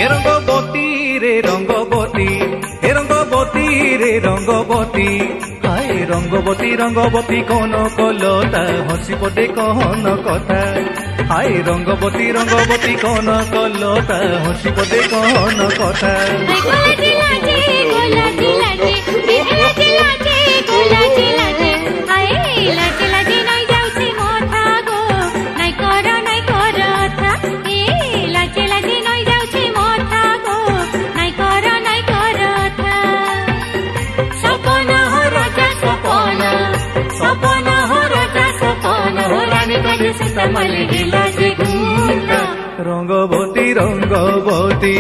ए रंगबती रे रंगबती ए रंगबती रे रंगबती हाय रंगबती रंगबती कौन कलता हसी पटे कहन कथा हाय रंगबती रंगबती कौन कलता हसी पटे कहन कथा रंगबती रंगबती।